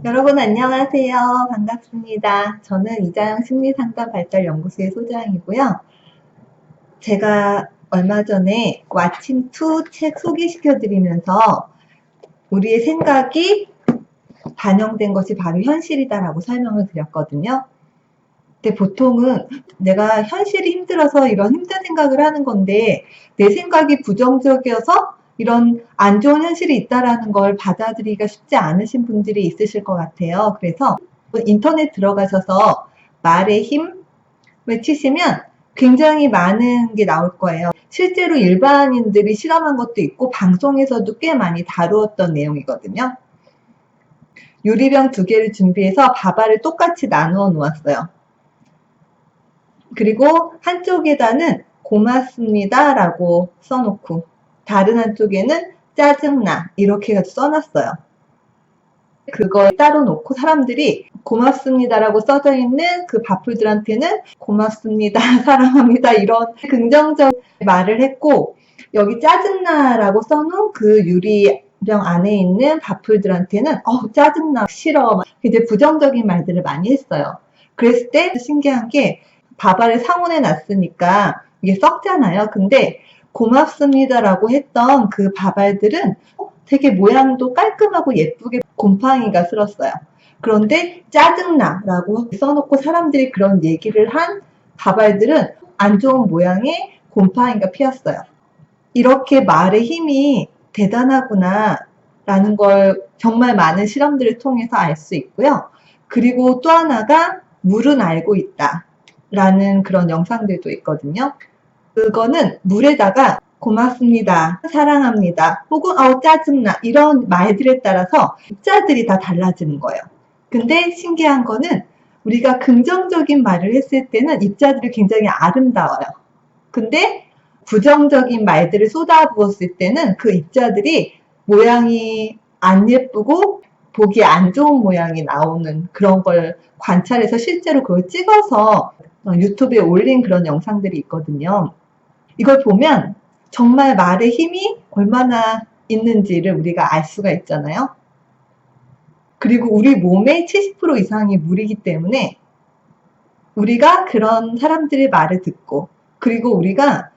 여러분 안녕하세요. 반갑습니다. 저는 이자영 심리상담발달연구소의 소장이고요. 제가 얼마 전에 왓칭2 책 소개시켜드리면서 우리의 생각이 반영된 것이 바로 현실이다라고 설명을 드렸거든요. 근데 보통은 내가 현실이 힘들어서 이런 힘든 생각을 하는 건데 내 생각이 부정적이어서 이런 안 좋은 현실이 있다라는 걸 받아들이기가 쉽지 않으신 분들이 있으실 것 같아요. 그래서 인터넷 들어가셔서 말의 힘을 치시면 굉장히 많은 게 나올 거예요. 실제로 일반인들이 실험한 것도 있고 방송에서도 꽤 많이 다루었던 내용이거든요. 유리병 2개를 준비해서 밥알을 똑같이 나누어 놓았어요. 그리고 한쪽에다는 고맙습니다 라고 써놓고 다른 한쪽에는 짜증나 이렇게 해서 써놨어요. 그걸 따로 놓고 사람들이 고맙습니다 라고 써져 있는 그 밥풀들한테는 고맙습니다, 사랑합니다 이런 긍정적 말을 했고, 여기 짜증나 라고 써놓은 그 유리병 안에 있는 밥풀들한테는 짜증나, 싫어 이제 부정적인 말들을 많이 했어요. 그랬을 때 신기한 게 밥알을 상온에 놨으니까 이게 썩잖아요. 근데 고맙습니다라고 했던 그 밥알들은 되게 모양도 깔끔하고 예쁘게 곰팡이가 슬었어요. 그런데 짜증나라고 써놓고 사람들이 그런 얘기를 한 밥알들은 안 좋은 모양의 곰팡이가 피었어요. 이렇게 말의 힘이 대단하구나 라는 걸 정말 많은 실험들을 통해서 알 수 있고요. 그리고 또 하나가 물은 알고 있다 라는 그런 영상들도 있거든요. 그거는 물에다가 고맙습니다, 사랑합니다, 혹은 짜증나 이런 말들에 따라서 입자들이 다 달라지는 거예요. 근데 신기한 거는 우리가 긍정적인 말을 했을 때는 입자들이 굉장히 아름다워요. 근데 부정적인 말들을 쏟아부었을 때는 그 입자들이 모양이 안 예쁘고 보기 안 좋은 모양이 나오는 그런 걸 관찰해서 실제로 그걸 찍어서 유튜브에 올린 그런 영상들이 있거든요. 이걸 보면 정말 말의 힘이 얼마나 있는지를 우리가 알 수가 있잖아요. 그리고 우리 몸의 70% 이상이 물이기 때문에 우리가 그런 사람들의 말을 듣고, 그리고 우리가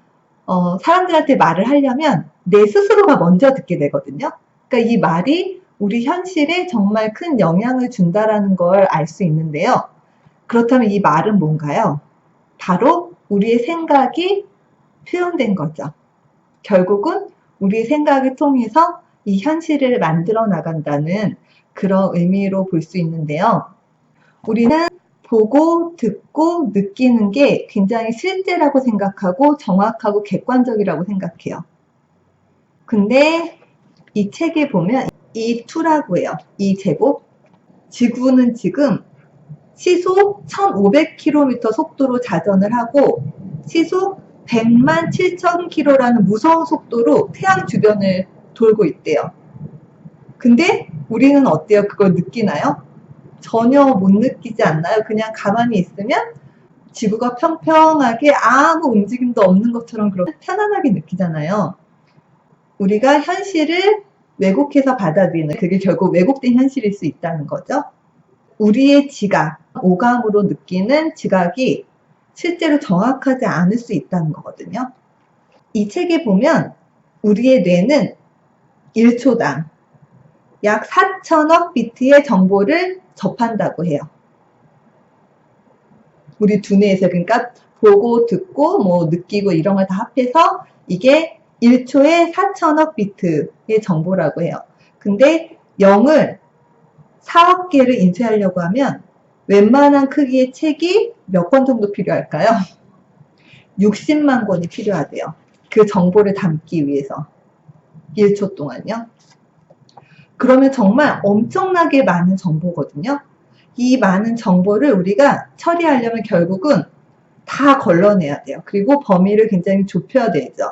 사람들한테 말을 하려면 내 스스로가 먼저 듣게 되거든요. 그러니까 이 말이 우리 현실에 정말 큰 영향을 준다라는 걸 알 수 있는데요. 그렇다면 이 말은 뭔가요? 바로 우리의 생각이 표현된 거죠. 결국은 우리의 생각을 통해서 이 현실을 만들어 나간다는 그런 의미로 볼 수 있는데요. 우리는 보고 듣고 느끼는 게 굉장히 실제라고 생각하고 정확하고 객관적이라고 생각해요. 근데 이 책에 보면 이 2라고 해요. 이 제곱. 지구는 지금 시속 1500km 속도로 자전을 하고 시속 100만 7000km라는 무서운 속도로 태양 주변을 돌고 있대요. 근데 우리는 어때요? 그걸 느끼나요? 전혀 못 느끼지 않나요? 그냥 가만히 있으면 지구가 평평하게 아무 움직임도 없는 것처럼 그렇게 편안하게 느끼잖아요. 우리가 현실을 왜곡해서 받아들이는, 그게 결국 왜곡된 현실일 수 있다는 거죠. 우리의 지각, 오감으로 느끼는 지각이 실제로 정확하지 않을 수 있다는 거거든요. 이 책에 보면 우리의 뇌는 1초당 약 4천억 비트의 정보를 접한다고 해요. 우리 두뇌에서, 그러니까 보고 듣고 뭐 느끼고 이런 걸 다 합해서 이게 1초에 4천억 비트의 정보라고 해요. 근데 0을 4억 개를 인쇄하려고 하면 웬만한 크기의 책이 몇 권 정도 필요할까요? 60만 권이 필요하대요. 그 정보를 담기 위해서 1초 동안요. 그러면 정말 엄청나게 많은 정보거든요. 이 많은 정보를 우리가 처리하려면 결국은 다 걸러내야 돼요. 그리고 범위를 굉장히 좁혀야 되죠.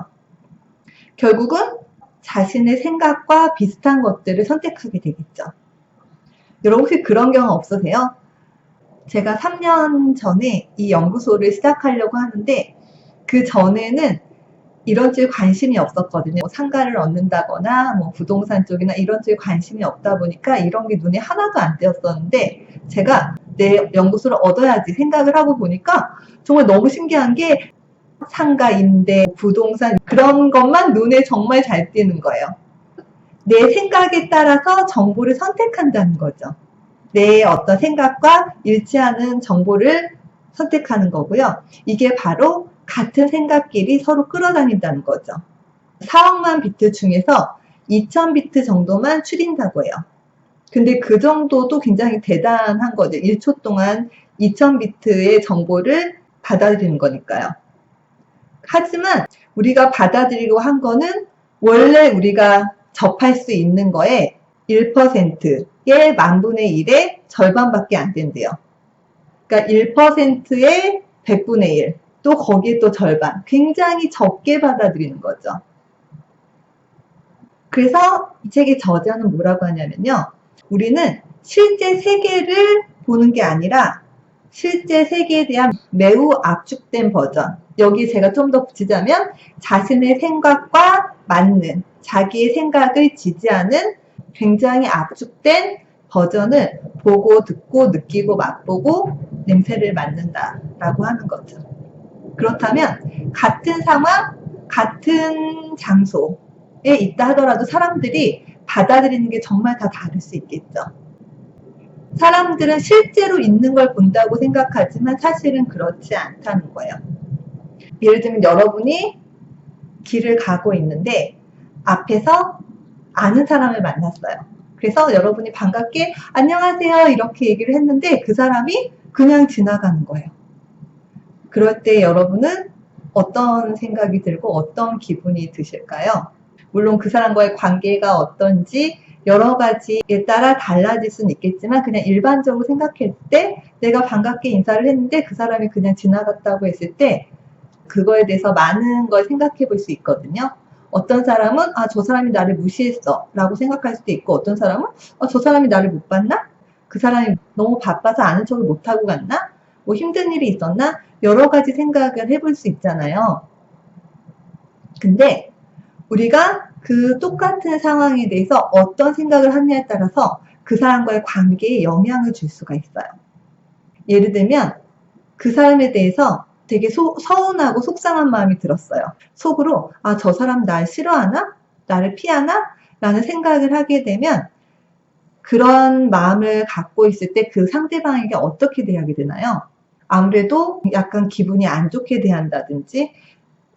결국은 자신의 생각과 비슷한 것들을 선택하게 되겠죠. 여러분 혹시 그런 경험 없으세요? 제가 3년 전에 이 연구소를 시작하려고 하는데 그 전에는 이런 쪽에 관심이 없었거든요. 뭐 상가를 얻는다거나 뭐 부동산 쪽이나 이런 쪽에 관심이 없다 보니까 이런 게 눈에 하나도 안 띄었었는데, 제가 내 연구소를 얻어야지 생각을 하고 보니까 정말 너무 신기한 게 상가, 임대, 부동산 그런 것만 눈에 정말 잘 띄는 거예요. 내 생각에 따라서 정보를 선택한다는 거죠. 내 어떤 생각과 일치하는 정보를 선택하는 거고요. 이게 바로 같은 생각끼리 서로 끌어다닌다는 거죠. 4억만 비트 중에서 2000비트 정도만 추린다고 해요. 근데 그 정도도 굉장히 대단한 거죠. 1초 동안 2000비트의 정보를 받아들이는 거니까요. 하지만 우리가 받아들이고 한 거는 원래 우리가 접할 수 있는 거에 1%의 만분의 1의 절반밖에 안 된대요. 그러니까 1%의 100분의 1, 또 거기에 또 절반, 굉장히 적게 받아들이는 거죠. 그래서 이 책의 저자는 뭐라고 하냐면요, 우리는 실제 세계를 보는 게 아니라 실제 세계에 대한 매우 압축된 버전, 여기 제가 좀 더 붙이자면 자신의 생각과 맞는, 자기의 생각을 지지하는 굉장히 압축된 버전을 보고 듣고 느끼고 맛보고 냄새를 맡는다라고 하는 거죠. 그렇다면 같은 상황, 같은 장소에 있다 하더라도 사람들이 받아들이는 게 정말 다 다를 수 있겠죠. 사람들은 실제로 있는 걸 본다고 생각하지만 사실은 그렇지 않다는 거예요. 예를 들면 여러분이 길을 가고 있는데 앞에서 아는 사람을 만났어요. 그래서 여러분이 반갑게 안녕하세요 이렇게 얘기를 했는데 그 사람이 그냥 지나가는 거예요. 그럴 때 여러분은 어떤 생각이 들고 어떤 기분이 드실까요? 물론 그 사람과의 관계가 어떤지 여러 가지에 따라 달라질 수는 있겠지만 그냥 일반적으로 생각했을 때 내가 반갑게 인사를 했는데 그 사람이 그냥 지나갔다고 했을 때 그거에 대해서 많은 걸 생각해 볼 수 있거든요. 어떤 사람은 저 사람이 나를 무시했어 라고 생각할 수도 있고, 어떤 사람은 저 사람이 나를 못 봤나? 그 사람이 너무 바빠서 아는 척을 못하고 갔나? 뭐 힘든 일이 있었나? 여러 가지 생각을 해볼 수 있잖아요. 근데 우리가 그 똑같은 상황에 대해서 어떤 생각을 하느냐에 따라서 그 사람과의 관계에 영향을 줄 수가 있어요. 예를 들면 그 사람에 대해서 되게 서운하고 속상한 마음이 들었어요. 속으로 저 사람 날 싫어하나? 나를 피하나? 라는 생각을 하게 되면 그런 마음을 갖고 있을 때 그 상대방에게 어떻게 대하게 되나요? 아무래도 약간 기분이 안 좋게 대한다든지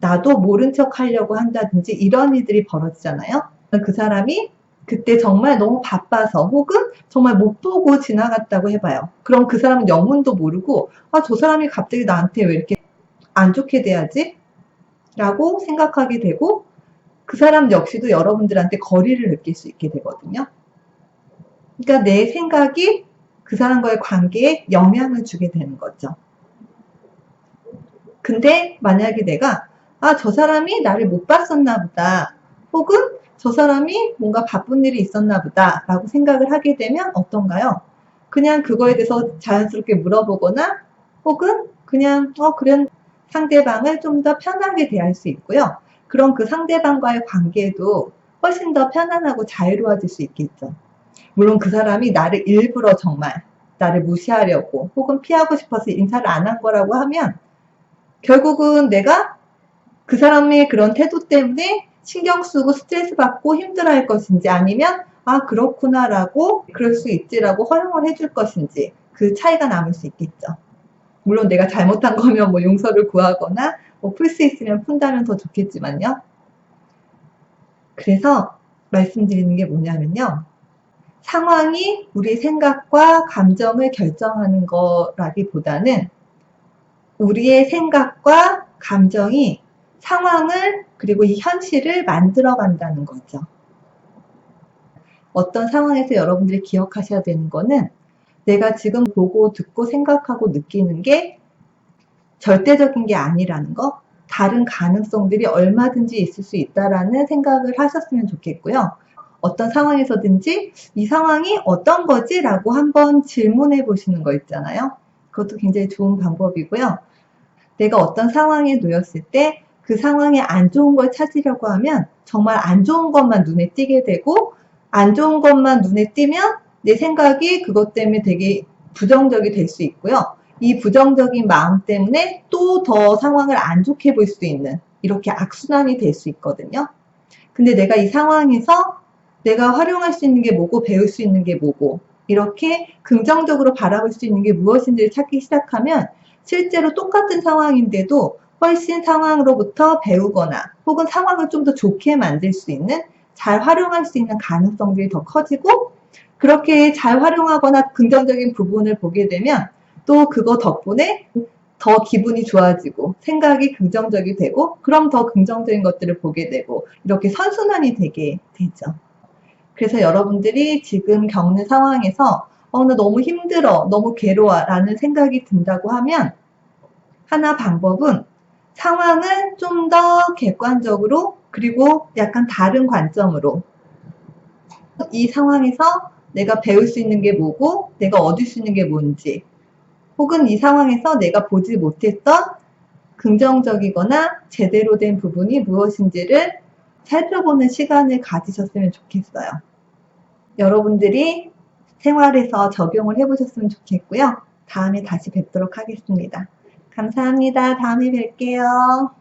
나도 모른 척 하려고 한다든지 이런 일들이 벌어지잖아요. 그 사람이 그때 정말 너무 바빠서 혹은 정말 못 보고 지나갔다고 해봐요. 그럼 그 사람은 영문도 모르고 저 사람이 갑자기 나한테 왜 이렇게 안 좋게 대하지? 라고 생각하게 되고 그 사람 역시도 여러분들한테 거리를 느낄 수 있게 되거든요. 그러니까 내 생각이 그 사람과의 관계에 영향을 주게 되는 거죠. 근데 만약에 내가 저 사람이 나를 못 봤었나 보다, 혹은 저 사람이 뭔가 바쁜 일이 있었나 보다 라고 생각을 하게 되면 어떤가요? 그냥 그거에 대해서 자연스럽게 물어보거나 혹은 그냥 그런 상대방을 좀 더 편하게 대할 수 있고요. 그럼 그 상대방과의 관계도 훨씬 더 편안하고 자유로워질 수 있겠죠. 물론 그 사람이 나를 일부러 정말 나를 무시하려고 혹은 피하고 싶어서 인사를 안 한 거라고 하면 결국은 내가 그 사람의 그런 태도 때문에 신경 쓰고 스트레스 받고 힘들어할 것인지, 아니면 그렇구나 라고 그럴 수 있지라고 허용을 해줄 것인지, 그 차이가 남을 수 있겠죠. 물론 내가 잘못한 거면 뭐 용서를 구하거나 풀 수 있으면 푼다면 더 좋겠지만요. 그래서 말씀드리는 게 뭐냐면요, 상황이 우리 생각과 감정을 결정하는 거라기보다는 우리의 생각과 감정이 상황을 그리고 이 현실을 만들어 간다는 거죠. 어떤 상황에서 여러분들이 기억하셔야 되는 거는 내가 지금 보고 듣고 생각하고 느끼는 게 절대적인 게 아니라는 거, 다른 가능성들이 얼마든지 있을 수 있다라는 생각을 하셨으면 좋겠고요. 어떤 상황에서든지 이 상황이 어떤 거지? 라고 한번 질문해 보시는 거 있잖아요. 그것도 굉장히 좋은 방법이고요. 내가 어떤 상황에 놓였을 때 그 상황에 안 좋은 걸 찾으려고 하면 정말 안 좋은 것만 눈에 띄게 되고, 안 좋은 것만 눈에 띄면 내 생각이 그것 때문에 되게 부정적이 될 수 있고요. 이 부정적인 마음 때문에 또 더 상황을 안 좋게 볼 수 있는, 이렇게 악순환이 될 수 있거든요. 근데 내가 이 상황에서 내가 활용할 수 있는 게 뭐고 배울 수 있는 게 뭐고 이렇게 긍정적으로 바라볼 수 있는 게 무엇인지를 찾기 시작하면 실제로 똑같은 상황인데도 훨씬 상황으로부터 배우거나 혹은 상황을 좀 더 좋게 만들 수 있는, 잘 활용할 수 있는 가능성들이 더 커지고, 그렇게 잘 활용하거나 긍정적인 부분을 보게 되면 또 그거 덕분에 더 기분이 좋아지고 생각이 긍정적이 되고, 그럼 더 긍정적인 것들을 보게 되고, 이렇게 선순환이 되게 되죠. 그래서 여러분들이 지금 겪는 상황에서 나 너무 힘들어, 너무 괴로워 라는 생각이 든다고 하면, 하나 방법은 상황을 좀 더 객관적으로, 그리고 약간 다른 관점으로, 이 상황에서 내가 배울 수 있는 게 뭐고 내가 얻을 수 있는 게 뭔지, 혹은 이 상황에서 내가 보지 못했던 긍정적이거나 제대로 된 부분이 무엇인지를 살펴보는 시간을 가지셨으면 좋겠어요. 여러분들이 생활에서 적용을 해보셨으면 좋겠고요. 다음에 다시 뵙도록 하겠습니다. 감사합니다. 다음에 뵐게요.